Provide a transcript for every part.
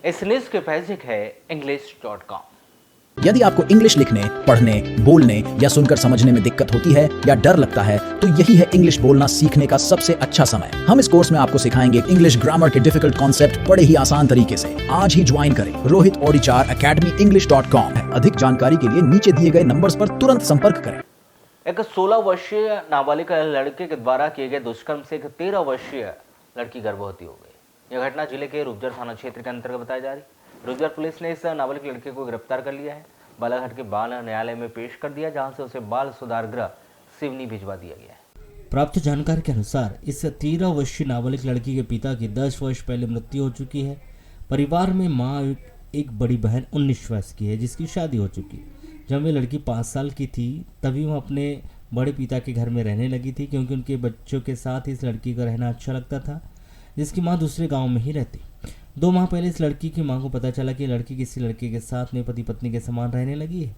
इस न्यूज के पैजिक है english.com। यदि आपको इंग्लिश लिखने, पढ़ने, बोलने या सुनकर समझने में दिक्कत होती है या डर लगता है तो यही है इंग्लिश बोलना सीखने का सबसे अच्छा समय। हम इस कोर्स में आपको सिखाएंगे इंग्लिश ग्रामर के डिफिकल्ट कॉन्सेप्ट बड़े ही आसान तरीके से। आज ही ज्वाइन करें रोहित ओडिचार अकेडमी english.com। अधिक जानकारी के लिए नीचे दिए गए नंबर्स पर तुरंत संपर्क करें। एक 16 वर्षीय नाबालिग लड़के के द्वारा किए गए दुष्कर्म से एक 13 वर्षीय लड़की गर्भवती हो गई। यह घटना जिले के रुपजर थाना क्षेत्र के अंतर्गत बताई जा रही। रुपजर पुलिस ने इस नाबालिग लड़के को गिरफ्तार कर लिया है। बालाघाट के बाल न्यायालय में पेश कर दिया, जहां से उसे बाल सुधार गृह सिवनी भिजवा दिया गया है। प्राप्त जानकारी के अनुसार इस 13 वर्षीय नाबालिग लड़की के पिता की 10 वर्ष पहले मृत्यु हो चुकी है। परिवार में मां एक बड़ी बहन 19 वर्ष की है जिसकी शादी हो चुकी है। जब वे लड़की 5 साल की थी तभी वह अपने बड़े पिता के घर में रहने लगी थी, क्योंकि उनके बच्चों के साथ इस लड़की को रहना अच्छा लगता था, जिसकी मां दूसरे गांव में ही रहती। 2 माह पहले इस लड़की की मां को पता चला कि लड़की किसी लड़के के साथ में पति पत्नी के समान रहने लगी है।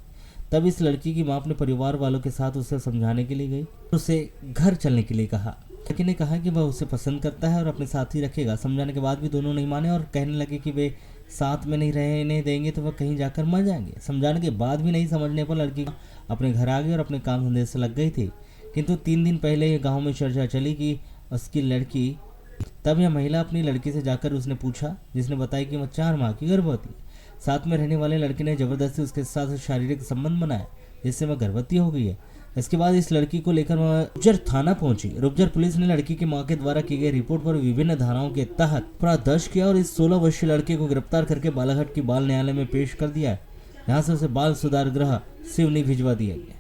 तब इस लड़की की मां अपने परिवार वालों के साथ उसे समझाने के लिए गई, उसे घर चलने के लिए कहा। लड़की ने कहा कि वह उसे पसंद करता है और अपने साथ ही रखेगा। समझाने के बाद भी दोनों नहीं माने और कहने लगे कि वे साथ में नहीं रहने देंगे तो वह कहीं जाकर मर जाएंगे। समझाने के बाद भी नहीं समझने पर लड़की अपने घर आ गई और अपने काम धंधे से लग गई थी। किंतु 3 दिन पहले गाँव में चर्चा चली कि उसकी लड़की, तब यह महिला अपनी लड़की से जाकर उसने पूछा, जिसने बताया कि वह 4 माह की गर्भवती है। साथ में रहने वाले लड़के ने जबरदस्ती उसके साथ शारीरिक संबंध बनाया, जिससे वह गर्भवती हो गई है। इसके बाद इस लड़की को लेकर वह रुपजर थाना पहुंची। रुपजर पुलिस ने लड़की की मां के द्वारा की गई रिपोर्ट पर विभिन्न धाराओं के तहत अपराध दर्ज किया और इस 16 वर्षीय लड़के को गिरफ्तार करके बालाघाट की बाल न्यायालय में पेश कर दिया है, जहां से उसे बाल सुधार गृह सिवनी भिजवा दिया गया।